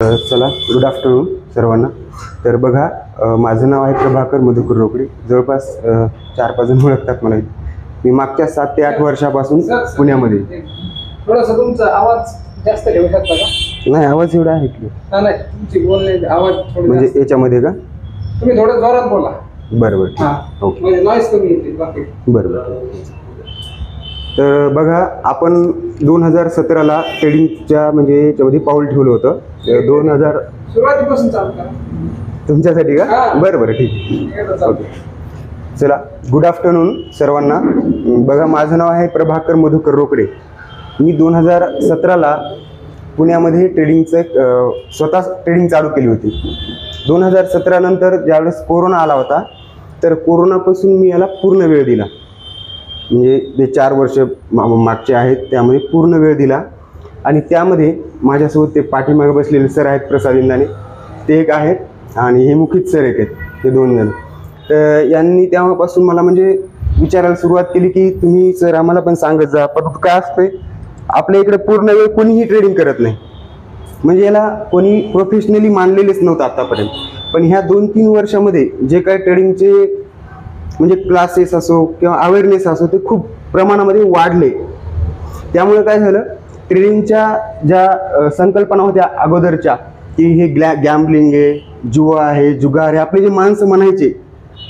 चला, good afternoon सर्वांना. तर बघा, माझं नाव आहे प्रभाकर मधुकर रोकडे. जवळपास 4-5 जण ओळखतात मला. मी मागच्या 7 ते 8 वर्षापासून पुण्यामध्ये. थोडासा तुमचा आवाज जास्त ठेवू शकता का? नाही, आवाज एवढा आहे की नाही, तुमची बोलणे आवाज म्हणजे याच्यामध्ये का? तुम्ही थोडं जोरात बोला. बरोबर, ओके, म्हणजे नॉईज कमी येते बाकी. बरोबर. तर बघा, आपण 2017ला ट्रेडिंगच्या म्हणजे याच्यामध्ये पाऊल ठेवलं होतं. 2000 सुरुवातीपासून चालू करा. तुमच्यासाठी का? बरं, ठीक आहे, ओके. चला, गुड आफ्टरनून सर्वांना. बघा, माझं नाव आहे प्रभाकर मधुकर रोकडे. मी 2017ला पुण्यामध्ये ट्रेडिंगचं स्वतः ट्रेडिंग चालू केली होती. 2017 नंतर ज्यावेळेस कोरोना आला होता, तर कोरोनापासून मी याला पूर्ण वेळ दिला. म्हणजे ते 4 वर्ष मागचे आहेत, त्यामध्ये पूर्ण वेळ दिला. आणि त्यामध्ये माझ्यासोबत ते पाठीमागे बसलेले सर आहेत, प्रसाद इंदाने, ते एक आहेत, आणि हे मुखित सर एक आहेत, ते 2 जण. तर यांनी तेव्हापासून मला म्हणजे विचारायला सुरुवात केली की तुम्ही सर आम्हाला पण सांगत जा. पण काय असतंय, आपल्या इकडे पूर्ण वेळ कोणीही ट्रेडिंग करत नाही. म्हणजे याला कोणी प्रोफेशनली मानलेलेच नव्हतं आतापर्यंत. पण ह्या 2-3 वर्षामध्ये जे काही ट्रेडिंगचे म्हणजे क्लासेस असो किंवा अवेअरनेस असो, ते खूप प्रमाणामध्ये वाढले. त्यामुळे काय झालं, ट्रेडिंगच्या ज्या संकल्पना होत्या अगोदरच्या, की हे गॅम्बलिंग आहे, जुवा आहे, जुगार आहे, आपले जे माणसं म्हणायचे,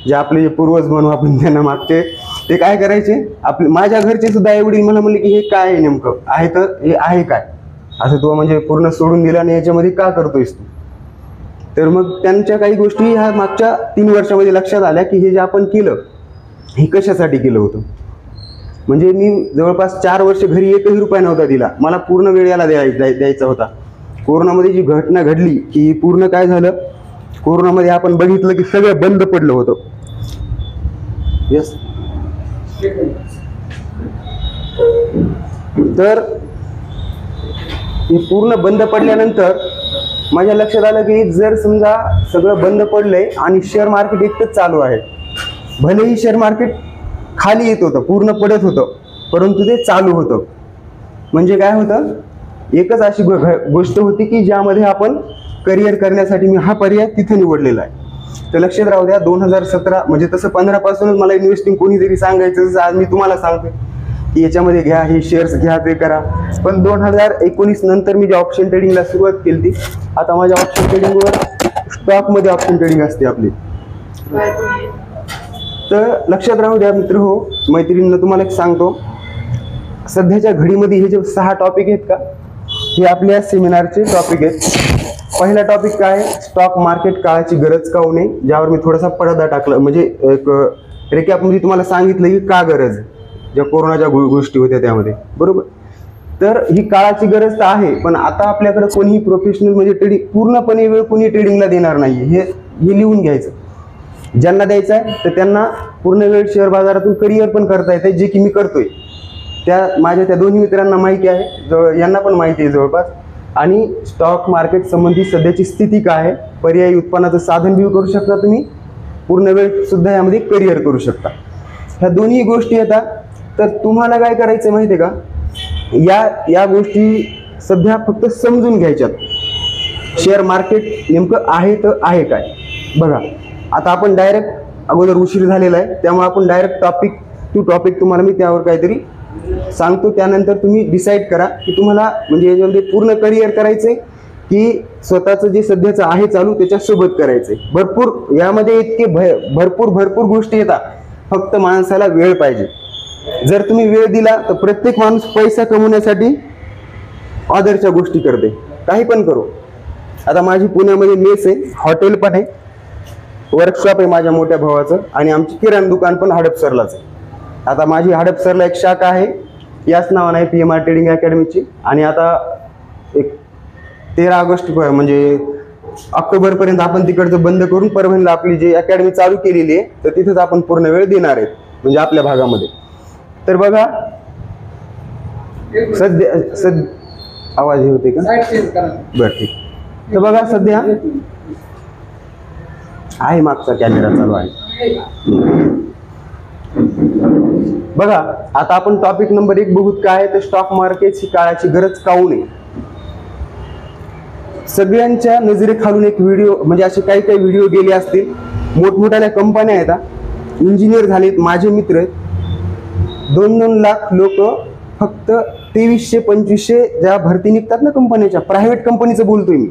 जे आपले जे पूर्वज म्हणू आपण त्यांना मागचे, ते काय करायचे, आपले माझ्या घरचे सुद्धा एवढी मला म्हणले की हे काय आहे नेमकं आहे, तर हे आहे काय असं तू म्हणजे पूर्ण सोडून दिला आणि याच्यामध्ये का करतोयस तू. तर मग त्यांच्या काही गोष्टी ह्या मागच्या 3 वर्षामध्ये लक्षात आल्या की हे जे आपण केलं हे कशासाठी केलं होतं. म्हणजे मी जवळपास 4 वर्ष घरी 1ही रुपया नव्हता दिला. मला पूर्ण वेळ याला द्यायचा होता. कोरोनामध्ये जी घटना घडली की पूर्ण काय झालं, कोरोनामध्ये आपण बघितलं की सगळं बंद पडलं होतं. यस, तर हे पूर्ण बंद पडल्यानंतर माझ्या लक्षात आलं की जर समजा सगळं बंद पडलंय आणि शेअर मार्केट एकटंच चालू आहे, भलेही शेअर मार्केट खाली येत होतं, पूर्ण पडत होतं, परंतु ते चालू होतं. म्हणजे काय होतं, एकच अशी गोष्ट होती की ज्यामध्ये आपण करिअर करण्यासाठी मी हा पर्याय तिथे निवडलेला आहे. तर लक्षात राहू द्या, 2017 म्हणजे तसं 15 पासूनच मला इन्व्हेस्टिंग कोणीतरी सांगायचं, जसं आज मी तुम्हाला सांगतो की याच्यामध्ये घ्या, हे शेअर्स घ्या, ते करा. पण 2019 नंतर मी जे ऑप्शन ट्रेडिंगला सुरुवात केली, आता माझ्या ऑप्शन ट्रेडिंगवर स्टॉकमध्ये ऑप्शन ट्रेडिंग असते आपली. तर लक्षात राहू द्या मित्र हो, मैत्रिणींना तुम्हाला एक सांगतो, सध्याच्या घडीमध्ये हे जे 6 टॉपिक आहेत का, हे आपल्या सेमिनारचे टॉपिक आहेत. पहिला टॉपिक काय आहे, स्टॉक मार्केट काळाची गरज का नये, ज्यावर मी थोडासा पडदा टाकला, म्हणजे एक रेकॅपमध्ये तुम्हाला सांगितलं की का गरज, ज्या कोरोनाच्या गोष्टी होत्या त्यामध्ये, बरोबर. तर ही काळाची गरज तर आहे, पण आता आपल्याकडे कोणीही प्रोफेशनल म्हणजे ट्रेडिंग पूर्णपणे वेळ कोणी ट्रेडिंगला देणार नाही. हे लिहून घ्यायचं. ज्यांना द्यायचं आहे तर त्यांना पूर्ण वेळ शेअर बाजारातून करिअर पण करता येते, जे की मी करतोय. माझ्या त्या 2 मित्रांना माहिती आहे, यांना पण माहिती आहे जवळपास. आणि स्टॉक मार्केट संबंधी सध्याची स्थिती काय आहे, पर्यायी उत्पन्नाचं साधन बी करू शकता तुम्ही, पूर्ण वेळ सुद्धा यामध्ये करिअर करू शकता. ह्या दोन्ही गोष्टी येतात. तर तुम्हाला काय करायचं माहिती आहे का, या गोष्टी सध्या फक्त समजून घ्यायच्यात. शेअर मार्केट नेमकं आहे तर आहे काय. बघा, आता आपण डायरेक्ट अगोदर उशीर झालेला आहे, त्यामुळे आपण डायरेक्ट टॉपिक टू टॉपिक तुम्हाला मी त्यावर काहीतरी सांगतो. त्यानंतर तुम्ही डिसाईड करा की तुम्हाला म्हणजे याच्यामध्ये पूर्ण करिअर करायचंय की स्वतःचं जे सध्याचं आहे चालू त्याच्यासोबत करायचंय. भरपूर यामध्ये इतके भरपूर गोष्टी येतात, फक्त माणसाला वेळ पाहिजे. जर तुम्ही वेळ दिला तर प्रत्येक माणूस पैसा कमवण्यासाठी ऑदरच्या गोष्टी करते, काही पण करू. आता माझी पुण्यामध्ये मेस आहे, हॉटेल पण आहे, वर्कशॉप आहे माझ्या मोठ्या भावाचं, आणि आमची किराणा दुकान पण हडपसरलाच आहे. आता माझी हडपसरला एक शाखा आहे, याच नावानं आहे PMR ट्रेडिंग अकॅडमीची. आणि आता एक 13 ऑगस्ट म्हणजे ऑक्टोबरपर्यंत आपण तिकडचं बंद करून परभणीला आपली जी अकॅडमी चालू केलेली आहे, तर तिथेच आपण पूर्ण वेळ देणार आहे, म्हणजे आपल्या भागामध्ये. तर बघा, सध्या आवाज हे होते का, बरं ठीक. तर बघा, सध्या आहे, मागचा कॅमेरा चालू आहे. बघा, आता आपण टॉपिक नंबर 1 बघूत काय आहे, तर स्टॉक मार्केट ही काळाची गरज का नये. सगळ्यांच्या नजरेखालून एक व्हिडिओ म्हणजे असे काही काही व्हिडिओ गेले असतील. मोठमोठ्या कंपन्या आहेत, इंजिनियर झालेत, माझे मित्र आहेत, 2-2 लाख लोक फक्त 2300-2500 ज्या भरती निघतात ना कंपन्याच्या, प्रायव्हेट कंपनीचं बोलतोय मी.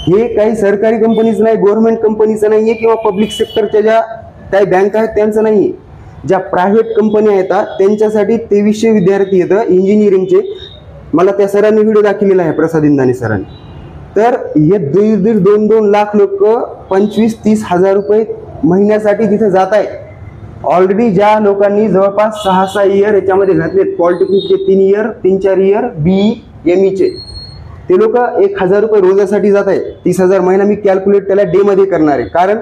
हे काही सरकारी कंपनीचं नाही, गव्हर्नमेंट कंपनीचं नाहीये किंवा पब्लिक सेक्टरच्या ज्या काही बँक आहेत त्यांचं नाहीये. ज्या प्रायव्हेट कंपन्या येतात त्यांच्यासाठी 2300 विद्यार्थी येतं इंजिनिअरिंगचे. मला त्या सरांनी व्हिडिओ दाखवलेला आहे, प्रसाद इंदाने सरांनी. तर हे 2-2 लाख लोक 25-30 हजार रुपये महिन्यासाठी तिथे जात आहेत. ऑलरेडी ज्या लोकांनी जवळपास 6-6 इयर याच्यामध्ये घातलेत, पॉलिटेक्निकचे 3 इयर 3-4 इयर BE ME चे, ते लोक 1000 रुपये रोजासाठी जात आहेत. 30,000 महिना मी कॅल्क्युलेट त्याला डे मध्ये करणार आहे, कारण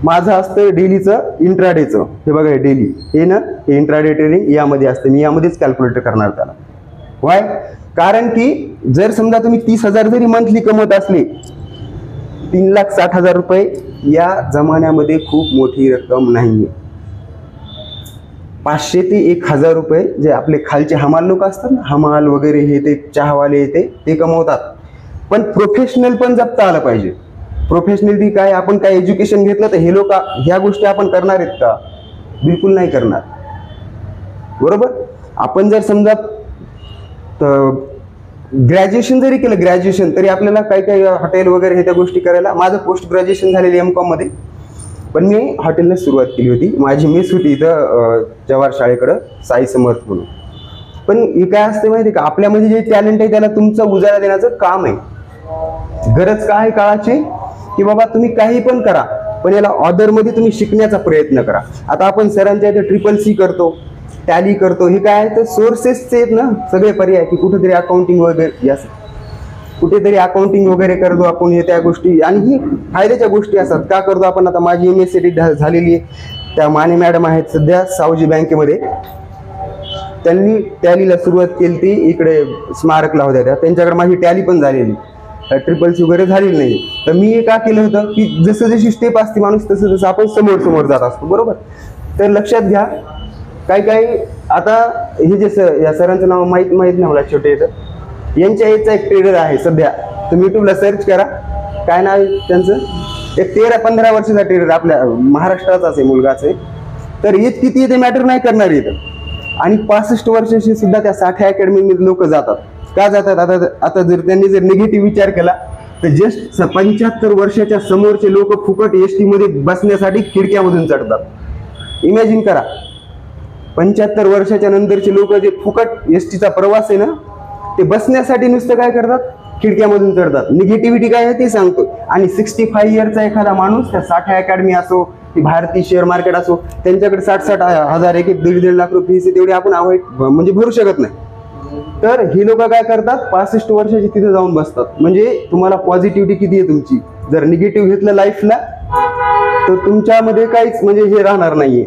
माझं असतं डेलीचं इंट्राडेचं. हे बघा हे डेली, हे ना हे इंट्राडे ट्रेडिंग यामध्ये असतं, मी यामध्येच कॅल्क्युलेट करणार त्याला. वाय? कारण की जर समजा तुम्ही 30,000 जरी मंथली कमवत असले, 3,60,000 रुपये या जमान्यामध्ये खूप मोठी रक्कम नाहीये. 500 ते 1,000 रुपये जे आपले खालचे हमाल लोक असतात ना, हमाल वगैरे हे ते चहावाले येते ते कमवतात. पण प्रोफेशनल पण जपता आलं पाहिजे. प्रोफेशनली काय, आपण काय एज्युकेशन घेतलं तर हे लोक ह्या गोष्टी आपण करणार आहेत का? बिलकुल नाही करणार. बरोबर? आपण जर समजा ग्रॅज्युएशन जरी केलं, ग्रॅज्युएशन तरी आपल्याला काही काही हॉटेल वगैरे हे त्या गोष्टी करायला. माझं पोस्ट ग्रॅज्युएशन झालेलं MCOM मध्ये, पण मी हॉटेलने सुरुवात केली होती. माझी मेस होती इथं जवाहर शाळेकडं, साई समर्थ म्हणून. पण हे काय असते माहिती आहे का, आपल्यामध्ये जे टॅलेंट आहे त्याला तुमचं उजाळा देण्याचं काम आहे. गरज काय आहे काळाची, की बाबा तुम्ही काही पण करा, पण याला ऑदरमध्ये तुम्ही शिकण्याचा प्रयत्न करा. आता आपण सरांच्या इथे CCC करतो, टॅली करतो, हे काय आहे तर सोर्सेसचे आहेत ना सगळे पर्याय, की कुठेतरी अकाउंटिंग वगैरे यास कुठेतरी अकाउंटिंग वगैरे करतो आपण, हे त्या गोष्टी आणि ही फायद्याच्या गोष्टी असतात. का करतो आपण? आता माझी MSc झालेली आहे, त्या माने मॅडम आहेत सध्या सावजी बँकेमध्ये, त्यांनी टॅलीला सुरुवात केली ती इकडे स्मारकला होत्या त्या, त्यांच्याकडे माझी टॅली पण झालेली, CCC वगैरे झालेली नाही. तर मी का केलं होतं की जसं जशी स्टेप असते माणूस तसं तसं आपण समोर समोर जात असतो. बरोबर? तर लक्षात घ्या, काही आता हे जे या सरांचं नाव माहीत नाही मला, छोटे येतं, यांच्या एजचा एक ट्रेडर आहे सध्या, तुम्ही युट्यूबला सर्च करा, काय नाव आहे त्यांचं, एक 13-15 वर्षाचा ट्रेडर, आपल्या महाराष्ट्राचाच आहे, मुलगाच आहे. तर येत किती ते मॅटर नाही करणार येतं. आणि 65 वर्षाशी सुद्धा त्या साठे अकॅडमीमध्ये लोक जातात. का जातात? आता जर त्यांनी जर निगेटिव्ह विचार केला तर जस्ट 75 वर्षाच्या समोरचे लोक फुकट ST मध्ये बसण्यासाठी खिडक्यामधून चढतात. इमॅजिन करा, 75 वर्षाच्या नंतरचे लोक जे फुकट STचा प्रवास आहे ना, ते बसण्यासाठी नुसतं काय करतात, खिडक्यामधून चढतात. निगेटिव्हिटी काय आहे ते सांगतो. आणि 65 इयरचा एखादा माणूस, त्या साठे अकॅडमी असो की भारतीय शेअर मार्केट असो, त्यांच्याकडे 60-60 हजार, 1-1.5 लाख रुपये तेवढे आपण अवॉइड म्हणजे भरू शकत नाही. तर हे लोक काय करतात, 65 वर्षाचे तिथे जाऊन बसतात. म्हणजे तुम्हाला पॉझिटिव्हिटी किती आहे तुमची, जर निगेटिव्ह घेतलं लाईफला तर तुमच्यामध्ये काहीच म्हणजे हे राहणार नाहीये.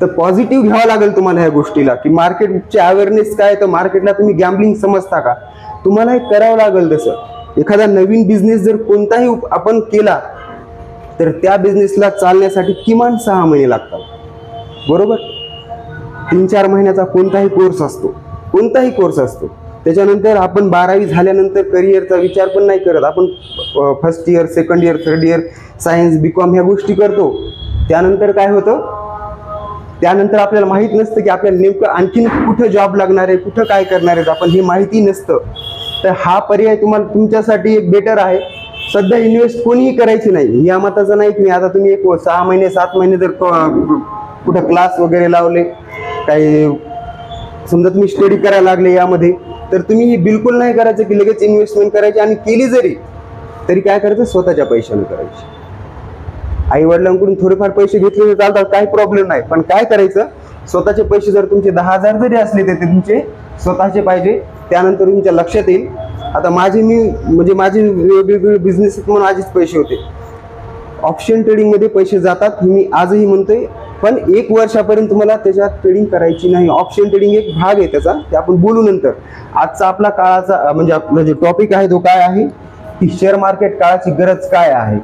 तर पॉझिटिव्ह घ्यावं लागेल तुम्हाला ह्या गोष्टीला, की मार्केटचे अवेअरनेस काय, तर मार्केटला तुम्ही गॅम्बलिंग समजता का, तुम्हाला हे करावं लागेल. तसं एखादा नवीन बिझनेस जर कोणताही आपण केला तर त्या बिझनेसला चालण्यासाठी किमान 6 महिने लागतात. बरोबर? 3-4 महिन्याचा कोणताही कोर्स असतो. त्याच्यानंतर आपण 12वी झाल्यानंतर करिअरचा विचार पण नाही करत. आपण first year, second year, third year science BCom ह्या गोष्टी करतो. त्यानंतर काय होतं, त्यानंतर आपल्याला माहित नसतं की आपल्याला नेमकं आणखीन कुठं जॉब लागणार आहे, कुठं काय करणार आहेत आपण, हे माहिती नसतं. तर हा पर्याय तुम्हाला तुमच्यासाठी एक बेटर आहे. सध्या इन्व्हेस्ट कोणीही करायची नाही, या मताचं नाही की आता तुम्ही एक 6 महिने 7 महिने जर कुठं क्लास वगैरे लावले, काही समजा तुम्ही स्टडी करायला लागले यामध्ये, तर तुम्ही ही बिलकुल नाही करायचं की लगेच इन्व्हेस्टमेंट करायची. आणि केली तरी काय करायचं, स्वतःच्या पैशाने करायची. आई वडिलांकडून थोडेफार पैसे घेतले तर चालतात, काही प्रॉब्लेम नाही. पण काय करायचं, स्वतःचे पैसे जर तुमचे 10,000 जरी असले तर ते तुमचे स्वतःचे पाहिजे. त्यानंतर तुमच्या लक्षात येईल. आता माझे वेगवेगळे बिझनेस म्हणून माझेच पैसे होते. ऑप्शन ट्रेडिंगमध्ये पैसे जातात हे मी आजही म्हणतोय, पण 1 वर्षापर्यंत तुम्हाला त्याच्यात ट्रेडिंग करायची नाही. ऑप्शन ट्रेडिंग एक भाग आहे त्याचा, ते आपण बोलू नंतर. आजचा आपला काळाचा म्हणजे आपला जो टॉपिक आहे तो काय आहे, की शेअर मार्केट काळाची गरज काय आहे,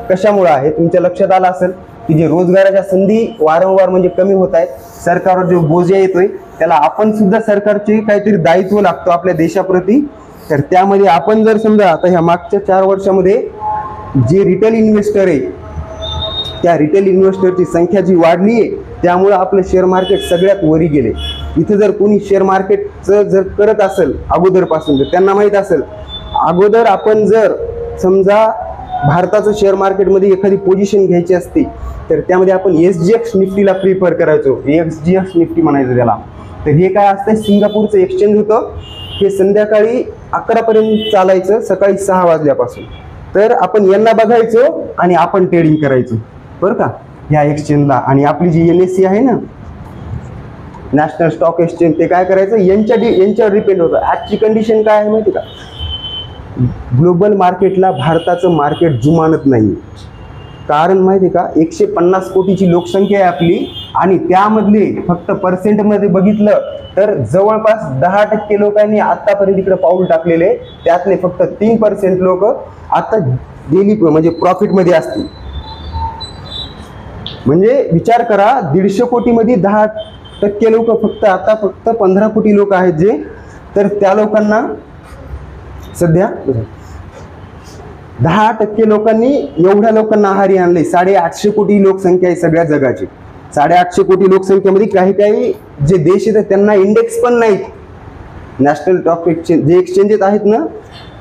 कशामुळे आहे. तुमच्या लक्षात आलं असेल की जे रोजगाराच्या संधी वारंवार म्हणजे कमी होत आहेत, सरकारवर जो बोजा येतोय त्याला आपण सुद्धा सरकारचे काहीतरी दायित्व लागतो आपल्या देशाप्रती, तर त्यामध्ये आपण जर समजा आता ह्या मागच्या 4 वर्षामध्ये जे रिटेल इन्व्हेस्टर आहे त्या रिटेल इन्व्हेस्टरची संख्या जी वाढली आहे त्यामुळं आपलं शेअर मार्केट सगळ्यात वरी गेले. इथं जर कोणी शेअर मार्केटचं जर करत असेल अगोदरपासून तर त्यांना माहीत असेल अगोदर आपण जर समजा भारताचं शेअर मार्केटमध्ये एखादी पोझिशन घ्यायची असती तर त्यामध्ये आपण SGX निफ्टीला प्रिफर करायचो. SGX निफ्टी म्हणायचं त्याला. तर हे काय असतं सिंगापूरचं एक्सचेंज होतं. हे संध्याकाळी 11 पर्यंत चालायचं सकाळी 6 वाजल्यापासून. तर आपण यांना बघायचो आणि आपण ट्रेडिंग करायचो बरं का ह्या एक्सचेंजला. आणि आपली जी NSE आहे ना नॅशनल स्टॉक एक्सचेंज ते काय करायचं यांच्यावर डिपेंड होतं. आजची कंडिशन काय आहे माहिती का ग्लोबल मार्केटला भारताचं मार्केट जुमानत नाही. कारण माहिती आहे का 150 कोटीची लोकसंख्या आहे आपली आणि त्यामधले फक्त पर्सेंटमध्ये बघितलं तर जवळपास 10% लोकांनी आतापर्यंत इकडे पाऊल टाकलेले. त्यातले फक्त 3% लोक आता डेली म्हणजे प्रॉफिटमध्ये असतील. म्हणजे विचार करा 150 कोटीमध्ये 10% लोक फक्त 15 कोटी लोक आहेत जे. तर त्या लोकांना सध्या 10% लोकांनी एवढ्या लोकांना आहारी आणले. 850 कोटी लोकसंख्या आहे सगळ्या जगाची. 850 कोटी लोकसंख्येमध्ये काही जे देश आहेत त्यांना इंडेक्स पण नाहीत. नॅशनल स्टॉक एक्सचेंज जे एक्सचेंजेस आहेत ना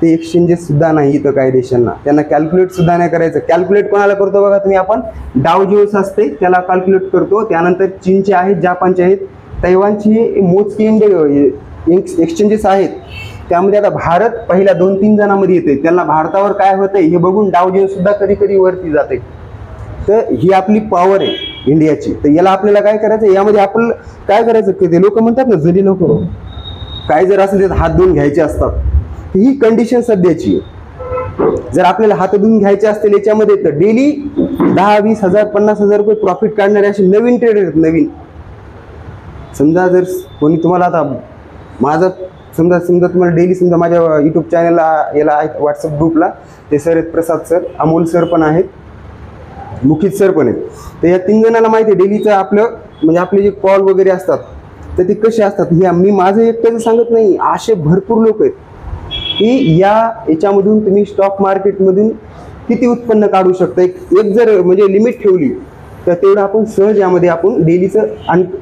ते एक्सचेंजेस सुद्धा नाही इथं काही देशांना. त्यांना कॅल्क्युलेट सुद्धा नाही करायचं. कॅल्क्युलेट कोणाला करतो बघा तुम्ही आपण डाव जोन्स असते त्याला कॅल्क्युलेट करतो. त्यानंतर चीनचे आहेत जापानचे आहेत तैवानची मोजकी एक्सचेंजेस आहेत. त्यामध्ये आता भारत पहिल्या 2-3 जणांमध्ये येते. त्यांना भारतावर काय होतंय हे बघून डाव जोन्स सुद्धा कधी कधी वरती जाते. तर ही आपली पॉवर आहे इंडियाची. तर याला आपल्याला काय करायचं यामध्ये आपण काय करायचं की ते लोक म्हणतात ना जरी नको काय जर असेल तर हात धुवून घ्यायचे असतात. ही कंडिशन सध्याची आहे. जर आपल्याला हात धुवून घ्यायचे असतील याच्यामध्ये तर डेली 10-20 हजार 50 हजार रुपये प्रॉफिट काढणारे असे नवीन ट्रेडर आहेत. नवीन समजा जर कोणी तुम्हाला आता माझं समजा तुम्हाला डेली समजा माझ्या YouTube चॅनलला याला आहेत व्हॉट्सअप ग्रुपला ते सर आहेत प्रसाद सर अमोल सर पण आहेत मुखित सर पण आहेत. तर या 3 जणांना माहिती आहे डेलीचं आपलं म्हणजे आपले जे कॉल वगैरे असतात तर ते कसे असतात. ह्या मी माझं एकट्याचं सांगत नाही असे भरपूर लोक आहेत की याच्यामधून तुम्ही स्टॉक मार्केटमधून किती उत्पन्न काढू शकता. एक जर म्हणजे लिमिट ठेवली तर तेवढं आपण सहज यामध्ये आपण डेलीचं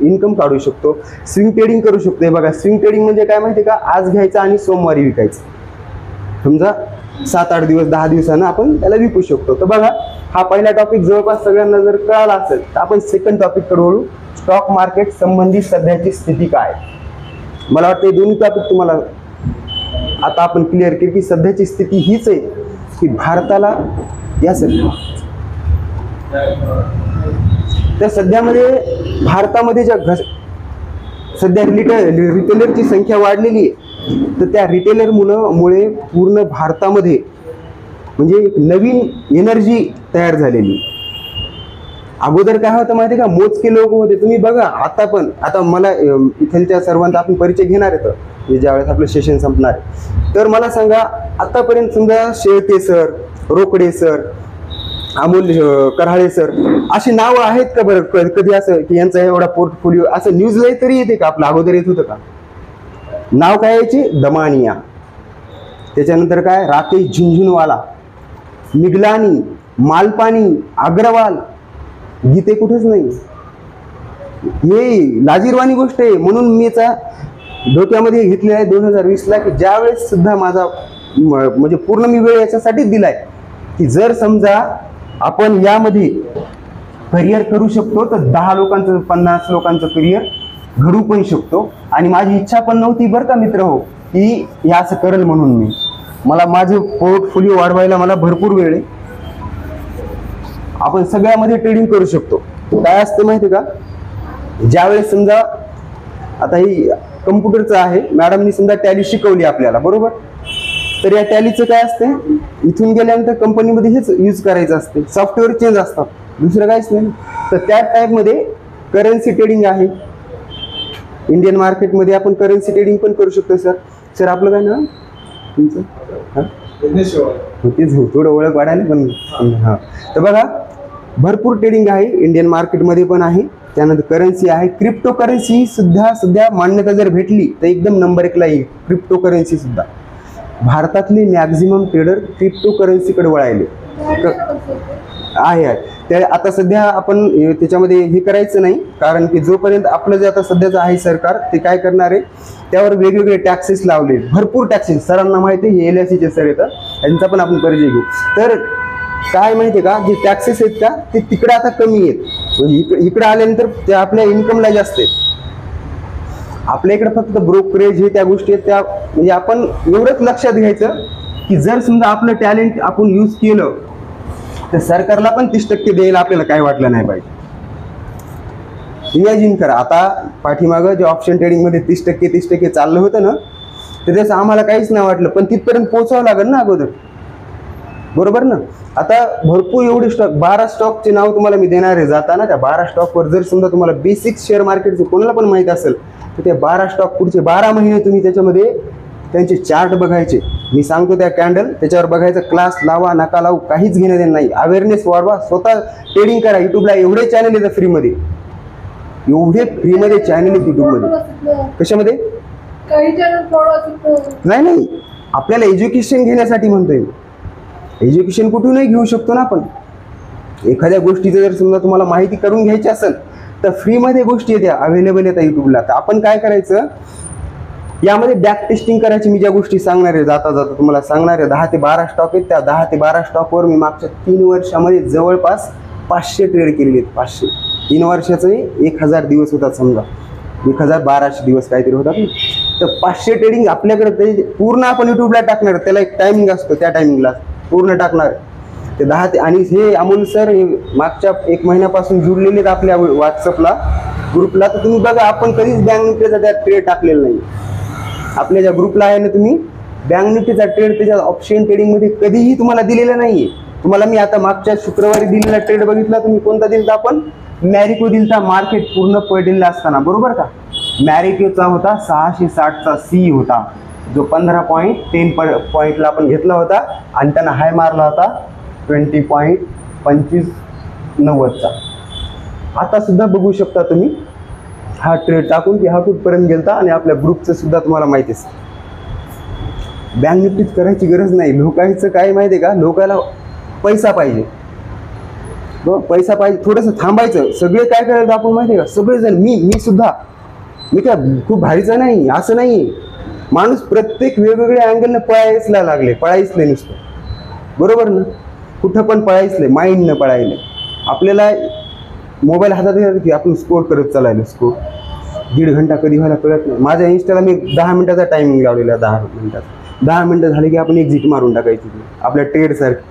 इन्कम काढू शकतो. स्विंग ट्रेडिंग करू शकतो. हे बघा स्विंग ट्रेडिंग म्हणजे काय माहिती का आज घ्यायचं आणि सोमवारी विकायचं. समजा 7-8 दिवस 10 दिवसानं आपण त्याला विकू शकतो. तर बघा हा पहिला टॉपिक जवळपास सगळ्यांना जर कळाला असेल तर आपण सेकंड टॉपिककडे वळू. स्टॉक मार्केट संबंधित सध्याची स्थिती काय. मला वाटतं हे दोन्ही टॉपिक तुम्हाला आता आपण क्लिअर केली की सध्याची स्थिती हीच आहे की भारताला या तर सध्यामध्ये भारतामध्ये ज्या सध्या रिटेलरची संख्या वाढलेली आहे तर त्या रिटेलरमुळे पूर्ण भारतामध्ये म्हणजे एक नवीन एनर्जी तयार झालेली. अगोदर काय होतं माहिती आहे का मोजके लोक होते. तुम्ही बघा आता मला इथलच्या सर्वांचा आपण परिचय घेणार आहे ज्यावेळेस आपलं सेशन संपणार आहे. तर मला सांगा आतापर्यंत समजा Shelke sir Rokade sir Amol Karale sir अशी नावं आहेत का बरं कधी असं की यांचा एवढा पोर्टफोलिओ असं न्यूजला तरी येते का. आपलं अगोदर येत होतं का नाव काय यायचे दमानिया त्याच्यानंतर काय राकेश झुंझुनवाला मिगलानी मालपानी अग्रवाल गीते कुठेच नाही. हे लाजीरवाणी गोष्ट आहे. म्हणून मी याचा डोक्यामध्ये घेतलेला आहे 2020ला की ज्यावेळेस सुद्धा माझा म्हणजे पूर्ण मी वेळ याच्यासाठीच दिलाय की जर समजा आपण यामध्ये करिअर करू शकतो तर 10 लोकांचं 50 लोकांचं करिअर घडू पण शकतो. आणि माझी इच्छा पण नव्हती बरं का मित्र हो की हे असं करेल म्हणून मला माझं पोर्टफोलिओ वाढवायला मला भरपूर वेळ आहे. आपण सगळ्यामध्ये ट्रेडिंग करू शकतो. काय असतं माहिती का ज्यावेळेस समजा आता ही कम्प्युटरचं आहे मॅडमनी समजा टॅली शिकवली आपल्याला बरोबर. तर या टॅलीचं काय असते इथून गेल्यानंतर कंपनीमध्ये हेच यूज करायचं असते. सॉफ्टवेअर चेंज असतात दुसरं काहीच नाही. तर त्या टाईपमध्ये करन्सी ट्रेडिंग आहे. इंडियन मार्केटमध्ये आपण करन्सी ट्रेडिंग पण करू शकतो. सर आपलं काय ना तुमचं तेच थोडं ओळख वाढायला पण हां. तर बघा भरपूर ट्रेडिंग आहे इंडियन मार्केटमध्ये पण आहे. त्यानंतर करन्सी आहे. क्रिप्टो करन्सी सुद्धा सध्या मान्यता जर भेटली तर एकदम नंबर 1ला येईल क्रिप्टो करन्सी सुद्धा. भारतातले मॅक्झिमम ट्रेडर क्रिप्टो करन्सीकडे वळायले आहे. त्या आता सध्या आपण त्याच्यामध्ये हे करायचं नाही, कारण की जोपर्यंत आपलं जे आता सध्याचं आहे सरकार ते काय करणार आहे, त्यावर वेगवेगळे टॅक्सेस लावले, भरपूर टॅक्सेस. सरांना माहिती आहे, हे LICचे सर येतात, यांचा पण आपण परिचय घेऊ. तर काय माहिती आहे का, जे टॅक्सेस आहेत का ते तिकडे आता कमी आहेत, म्हणजे इकडे आल्यानंतर ते आपल्या इन्कमला जास्त आहेत. आपल्या इकडे फक्त ब्रोकरेज हे त्या गोष्टी आहेत, त्या म्हणजे आपण एवढंच लक्षात घ्यायचं की जर समजा आपलं टॅलेंट आपण यूज केलं तर सरकारला पण 30% द्यायला आपल्याला काय वाटलं नाही पाहिजे. इमॅजिन करा, आता पाठीमागं जे ऑप्शन ट्रेडिंगमध्ये 30% चाललं होतं ना, तर त्याचं आम्हाला काहीच नाही वाटलं, पण तिथपर्यंत पोहोचावं लागेल ना अगोदर, बरोबर ना. आता भरपूर एवढे स्टॉक, 12 स्टॉकचे नाव तुम्हाला मी देणार आहे जाताना. त्या 12 स्टॉकवर जर समजा तुम्हाला बेसिक शेअर मार्केटचे कोणाला पण माहीत असेल तर ते 12 स्टॉक पुढचे 12 महिने तुम्ही त्याच्यामध्ये त्यांचे चार्ट बघायचे. मी सांगतो त्या कॅन्डल त्याच्यावर बघायचं, क्लास लावा नका लावू काहीच घेणं देणं नाही. अवेअरनेस वाढवा, स्वतः ट्रेडिंग करा. युट्यूबला एवढे चॅनल येतात फ्रीमध्ये, एवढे फ्रीमध्ये चॅनल आहेत युट्यूबमध्ये. कशामध्ये नाही नाही, आपल्याला एज्युकेशन घेण्यासाठी म्हणतोय. एज्युकेशन कुठूनही घेऊ शकतो ना आपण. एखाद्या गोष्टीचं जर समजा तुम्हाला माहिती करून घ्यायची असेल तर फ्रीमध्ये गोष्टी येत्या अवेलेबल येतात युट्यूबला. तर आपण काय करायचं, यामध्ये बॅक टेस्टिंग करायची. मी ज्या गोष्टी सांगणार आहे जाता जाता तुम्हाला सांगणार आहे, 10 ते 12 स्टॉक आहेत. त्या 10 ते 12 स्टॉकवर मी मागच्या 3 वर्षामध्ये जवळपास 500 ट्रेड केलेले आहेत. 500 3 वर्षाचे 1000 दिवस होतात, समजा 1200 दिवस काहीतरी होतात. तर 500 ट्रेडिंग आपल्याकडे पूर्ण आपण युट्यूबला टाकणार, त्याला एक टायमिंग असतो, त्या टायमिंगला पूर्ण टाकणार ते 10 ते. आणि हे अमोल सर हे मागच्या 1 महिन्यापासून जुडलेले आहेत आपल्या व्हॉट्सअपला ग्रुपला. तर तुम्ही बघा, आपण कधीच बँक निफ्टीचा त्यात ट्रेड टाकलेला नाही. आपल्या ज्या ग्रुपला आहे ना, तुम्ही बँक निफ्टीचा ट्रेड त्याच्या ऑप्शन ट्रेडिंगमध्ये कधीही तुम्हाला दिलेला नाहीये. तुम्हाला मी आता मागच्या शुक्रवारी दिलेला ट्रेड बघितला, तुम्ही कोणता दिलता, आपण मॅरिको दिलता. मार्केट पूर्ण पडलेला असताना, बरोबर का. मॅरिकोचा होता 660चा सी होता, जो 15.10 पॉईंटला आपण घेतला होता आणि त्यांना हाय मारला होता 20.2590चा. आता सुद्धा बघू शकता तुम्ही हा ट्रेड टाकून की हा कुठपर्यंत गेलता. आणि आपल्या ग्रुपचं सुद्धा तुम्हाला माहिती आहे. बँक निफ्टीत करायची गरज नाही. लोकांचं काय माहिती आहे का, लोकांना पैसा पाहिजे, पैसा पाहिजे. थोडंसं थांबायचं. सगळे काय करायचं आपण माहिती आहे का, सगळेजण, मी सुद्धा, मी काय खूप भारीचं नाही असं नाही. माणूस प्रत्येक वेगवेगळ्या अँगलनं पळायचला लागले नुसतं, बरोबर ना. कुठं पण पळायचले, माइंडनं पळायले. आपल्याला मोबाईल हातात घेतला की आपण स्कोर करत चालायला, स्कोर 1.5 घंटा कधी व्हायला कळत नाही. माझ्या इंस्टाला मी 10 मिनिटाचा टायमिंग लावलेला, 10 मिनिटाचा. 10 मिनिटं झाले की आपण एक्झिट मारून टाकायची. आपल्या ट्रेडसारखी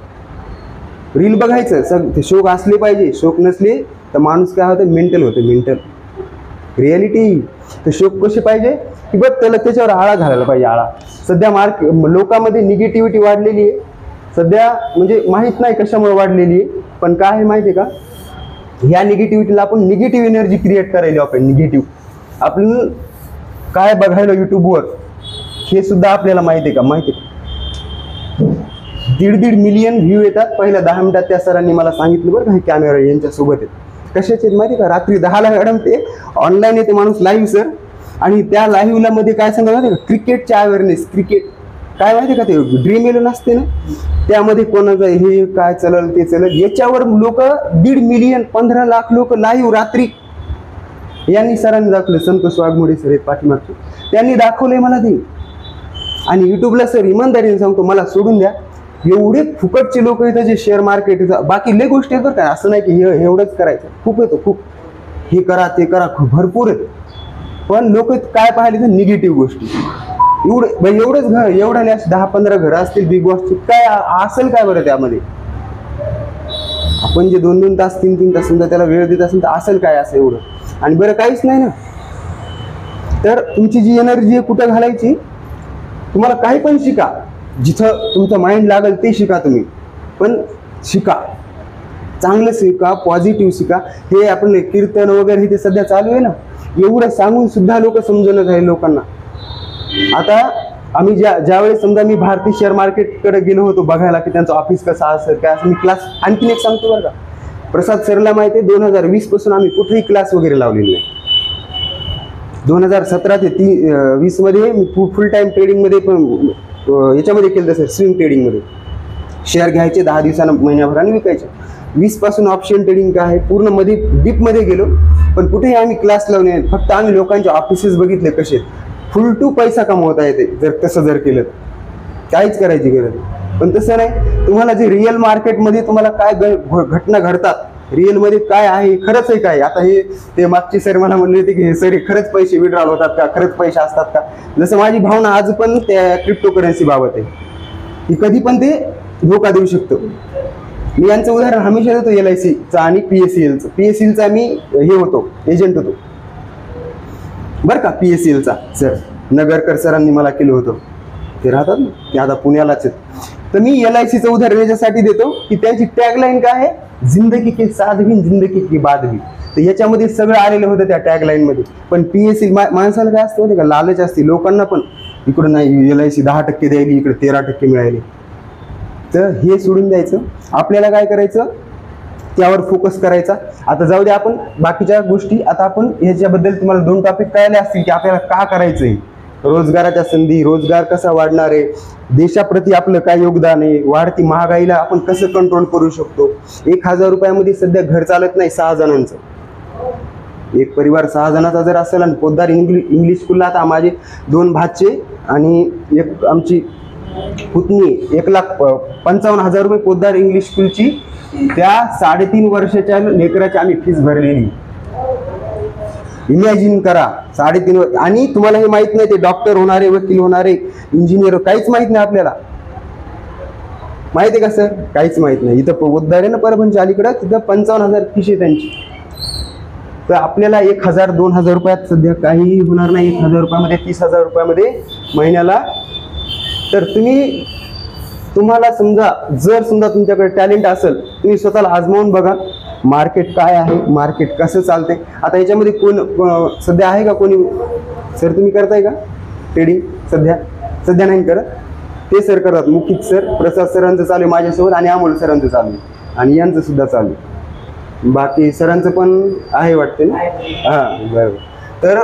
रील बघायचं. ते शोक असले पाहिजे, शोक नसले तर माणूस काय होतं, मेंटल होतं, मेंटल. रिॲलिटी तर शोक कसे पाहिजे की बघ, त्याच्यावर आळा घालायला पाहिजे, आळा. सध्या लोकांमध्ये निगेटिव्हिटी वाढलेली आहे सध्या, म्हणजे माहीत नाही कशामुळे वाढलेली आहे, पण काय आहे माहिती आहे का, ह्या निगेटिव्हिटीला आपण निगेटिव्ह एनर्जी क्रिएट करायला आपण निगेटिव्ह. आपण काय बघायला युट्यूबवर हे सुद्धा आपल्याला माहिती आहे का, माहिती आहे. 1.5 मिलियन व्ह्यू येतात पहिल्या 10 मिनिटात. त्या सरांनी मला सांगितलं बरं का, हे कॅमेरा यांच्यासोबत आहेत. कशाचे आहेत माहिती आहे का, रात्री 10ला मॅडम ते ऑनलाईन येते माणूस लाईव्ह सर. आणि त्या लाईव्हला मध्ये काय सांगा माहिती आहे का, क्रिकेटच्या अवेअरनेस. क्रिकेट काय माहिती आहे का, ते ड्रीम इलेव्हन असते ना, त्यामध्ये कोणाचं हे काय चलल ते चलल, याच्यावर लोक 1.5 मिलियन 15 लाख लोक लाईव्ह रात्री. यांनी सरांनी दाखवलं, संतोष वाघमोडे सर आहेत पाठीमागचे, त्यांनी दाखवलंय मला ते. आणि युट्यूबला सर इमानदारीने सांगतो, मला सोडून द्या, एवढे फुकटचे लोक येतात जे शेअर मार्केट, बाकी लय गोष्टी येतात काय, असं नाही की हे एवढंच करायचं, खूप येतो, खूप हे करा ते करा, खूप भरपूर येतं. पण लोक काय पाहिले तर निगेटिव्ह गोष्टी. एवढंच घर, एवढ्याने 10-15 घरं असतील बिग बॉसची, काय असेल काय बरं त्यामध्ये. आपण जे 2-2 तास 3-3 तास समजा त्याला वेळ देत असेल तर असेल काय असं एवढं. आणि बरं काहीच नाही ना. तर तुमची जी एनर्जी आहे कुठं घालायची, तुम्हाला काही पण शिका, जिथं तुमचं माइंड लागेल ते शिका तुम्ही, पण शिका, चांगलं शिका, पॉझिटिव्ह शिका. हे आपण कीर्तन वगैरे हे ते सध्या चालू आहे ना, एवढं सांगून सुद्धा लोक समजून झाले लोकांना. आता आम्ही ज्यावेळेस समजा मी भारतीय शेअर मार्केटकडे गेलो होतो बघायला की त्यांचं ऑफिस कसं असेल काय असं, मी क्लास आणखीन एक सांगतो बरं का, प्रसाद सरला माहिती आहे 2020 पासून आम्ही कुठेही क्लास वगैरे लावलेली नाही. 2017 ते 20 मध्ये मी फुल टाइम ट्रेडिंग मध्ये पण याच्यामध्ये केलं सर, स्विंग ट्रेडिंगमध्ये शेअर घ्यायचे 10 दिवसानं महिन्याभराने विकायचे. 20 पासून ऑप्शन ट्रेडिंग काय आहे, पूर्ण मध्ये डीपमध्ये गेलो, पण कुठेही आम्ही क्लास लावले नाहीत. फक्त आम्ही लोकांचे ऑफिसेस बघितले कसे फुल टू पैसा कमवता येते जर तसं जर केलं तर. काहीच करायची गरज नाही. पण तसं नाही, तुम्हाला जे रिअल मार्केटमध्ये तुम्हाला काय घटना घडतात, रिअलमध्ये काय आहे, खरंच आहे काय. आता हे ते मागचे सर मला म्हणले होते की हे सर खरंच पैसे विड्रॉल होतात का, खरंच पैसे असतात का. जसं माझी भावना आज पण त्या क्रिप्टोकरन्सी बाबत आहे की कधी पण ते धोका देऊ शकतो. मी यांचं उदाहरण हमेशा देतो LIC चा आणि PSELचं. PSELचा मी हे होतो, एजंट होतो बरं का. PSELचा सर नगरकर सरांनी मला केलं होतं, ते राहतात ना, ते आता पुण्यालाच आहेत. तर मी LICचं उदाहरण याच्यासाठी देतो की त्यांची टॅगलाईन काय आहे, जिंदगी की साथ भी जिंदगी की बाद भी. तर याच्यामध्ये सगळं आलेलं होतं त्या टॅगलाईन मध्ये. पण PSEL माणसाला काय असतं का, लालच असते लोकांना पण. इकडं नाही LIC 10% द्यायली, इकडे 13% मिळाले. तर हे सोडून द्यायचं, आपल्याला काय करायचं त्यावर फोकस करायचा. आता जाऊ दे आपण बाकीच्या गोष्टी. आता आपण ह्याच्याबद्दल तुम्हाला 2 टॉपिक कळले असतील की आपल्याला का करायचंय. रोजगाराच्या संधी, रोजगार कसा वाढणार आहे, देशाप्रती आपलं काय योगदान आहे, वाढती महागाईला आपण कसं कंट्रोल करू शकतो. 1000 रुपयामध्ये सध्या घर चालत नाही 6 जणांचं. एक परिवार 6 जणांचा जर असेल आणि पोद्दार इंग्लिश स्कूलला, आता माझे 2 भाचे आणि एक आमची पुतणी 1,55,000 रुपये पोद्दार इंग्लिश स्कूलची त्या 3.5 वर्षाच्या लेकराची आम्ही फीस भरलेली. इमॅजिन करा, 3.5 आणि तुम्हाला हे माहित नाही ते डॉक्टर होणारे, वकील होणारे, इंजिनियर, काहीच माहित नाही आपल्याला. माहित आहे का सर? काहीच माहित नाही. इथं पोद्दार आहे ना परभणच्या अलीकडं, तिथं 55,000 फीस आहे त्यांची. तर आपल्याला 1,000 2,000 रुपयात सध्या काहीही होणार नाही. 1,000 रुपयामध्ये 30,000 रुपयामध्ये महिन्याला. तर तुम्हाला समजा जर तुमच्याकडे टॅलेंट असेल, तुम्ही स्वतःला आजमावून बघा मार्केट काय आहे, मार्केट कसं चालते. आता याच्यामध्ये कोण सध्या आहे का कोणी सर, तुम्ही करताय का ट्रेडिंग? सध्या नाही करत, ते सर करतात. मुकीत सर, प्रसाद सरांचं चालू आहे माझ्यासोबत, आणि अमोल सरांचं चालू आहे, आणि यांचं सुद्धा चालू आहे. बाकी सरांचं पण आहे वाटते ना. हां बरोबर. तर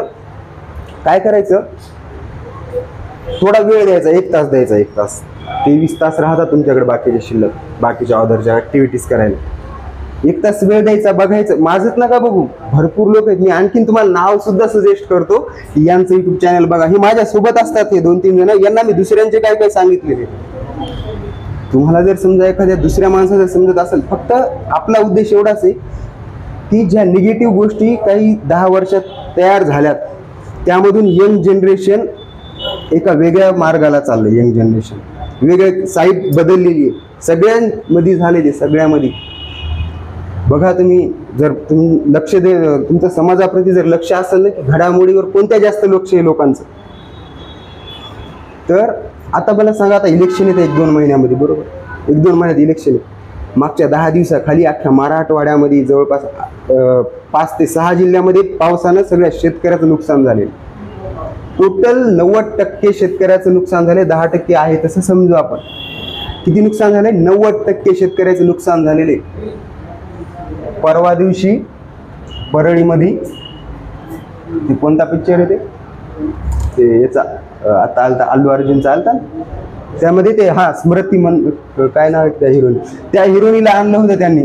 काय करायचं, थोडा वेळ द्यायचा, 1 तास द्यायचा. 1 तास 23 तास राहतात तुमच्याकडे बाकीच्या शिल्लक, बाकीच्या अदरच्या ऍक्टिव्हिटीज करायला. 1 तास वेळ द्यायचा, बघायचं. माझंच नका बघू, भरपूर लोक आहेत. मी आणखीन तुम्हाला नाव सुद्धा सजेस्ट करतो की यांचं YouTube चॅनल बघा. हे माझ्या सोबत असतात, हे 2-3 जण. यांना मी दुसऱ्यांचे काय काय सांगितलेले. तुम्हाला जर समजा एखाद्या दुसऱ्या माणसाचं समजत असेल, फक्त आपला उद्देश एवढाच आहे की ज्या निगेटिव्ह गोष्टी काही 10 वर्षात तयार झाल्यात, त्यामधून यंग जनरेशन एका वेगळ्या मार्गाला चाललंय. यंग जनरेशन वेगळ्या साईड बदललेली आहे, सगळ्यांमध्ये झालेली, सगळ्यामध्ये. बघा तुम्ही, जर तुम्ही लक्ष तुमच्या समाजाप्रती जर लक्ष असेल ना की घडामोडीवर कोणत्या जास्त लक्ष आहे लोकांचं. तर आता मला सांगा, आता इलेक्शन येतं 1-2 महिन्यामध्ये, बरोबर? 1-2 महिन्यात इलेक्शन आहे. मागच्या 10 दिवसाखाली अख्ख्या मराठवाड्यामध्ये जवळपास 5 ते 6 जिल्ह्यामध्ये पावसानं सगळ्या शेतकऱ्याचं नुकसान झाले. टोटल 90% शेतकऱ्याचं नुकसान झाले. 10% आहे तसं समजू आपण. किती नुकसान झाले? 90% शेतकऱ्याचं नुकसान झालेले. परवा दिवशी परळीमध्ये ते कोणता पिक्चर आहे ते याचा आता आलता, अल्लू अर्जुनचा आलता, त्यामध्ये ते स्मृती काय नाव आहे त्या हिरोईन, त्या हिरोईनीला आणलं होतं त्यांनी.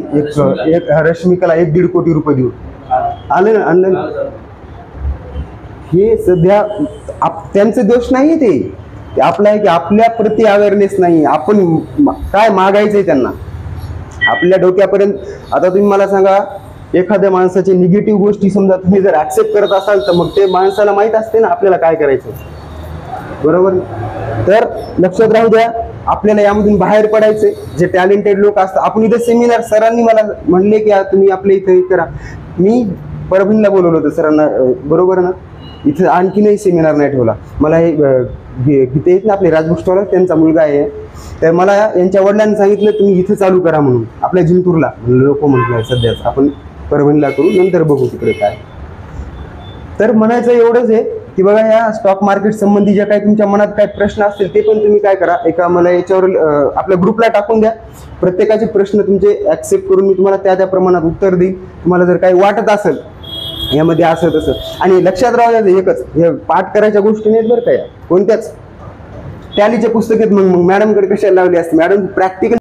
एक रश्मिकाला 1-1.5 कोटी रुपये देऊन आणलं ना. हे सध्या त्यांचं दोष नाही, ते आपलं आहे की आपल्या प्रति अवेअरनेस नाही. आपण काय मागायचंय त्यांना आपल्या डोक्यापर्यंत. आता तुम्ही मला सांगा, एखाद्या माणसाची निगेटिव्ह गोष्टी समजा तुम्ही जर ऍक्सेप्ट करत असाल, तर मग ते माणसाला माहित असते ना आपल्याला काय करायचं, बरोबर? तर लक्षात राहू द्या, आपल्याला यामधून बाहेर पडायचंय. जे टॅलेंटेड लोक असतात, आपण इथे सेमिनार, सरांनी मला म्हणले की तुम्ही आपल्या इथे करा. मी परभणीला बोलवलं होतं सरांना, बरोबर ना? इथं आणखीनही सेमिनार नाही ठेवला. मला हे गीते आहेत ना आपले राजभूषणाला, त्यांचा मुलगा आहे, तर मला यांच्या वडिलांनी सांगितलं तुम्ही इथं चालू करा म्हणून, आपल्या जिंतूरला. लोक म्हटलं सध्याच आपण परभणीला करू, नंतर बघू तिकडे काय. तर म्हणायचं एवढंच आहे की बघा, या स्टॉक मार्केट संबंधी ज्या काही तुमच्या मनात काही प्रश्न असतील ते पण तुम्ही काय करा, एका मला याच्यावर आपल्या ग्रुपला टाकून द्या. प्रत्येकाचे प्रश्न तुमचे ऍक्सेप्ट करून मी तुम्हाला त्या प्रमाणात उत्तर देईल. तुम्हाला जर काही वाटत असेल यामध्ये असं तसं. आणि लक्षात राहू द्या, एकच हे पाठ करायच्या गोष्टी नाहीत बरं का, या कोणत्याच. टॅलीचे पुस्तक आहेत, मग मॅडमकडे कशाला लावली असते? Madam practical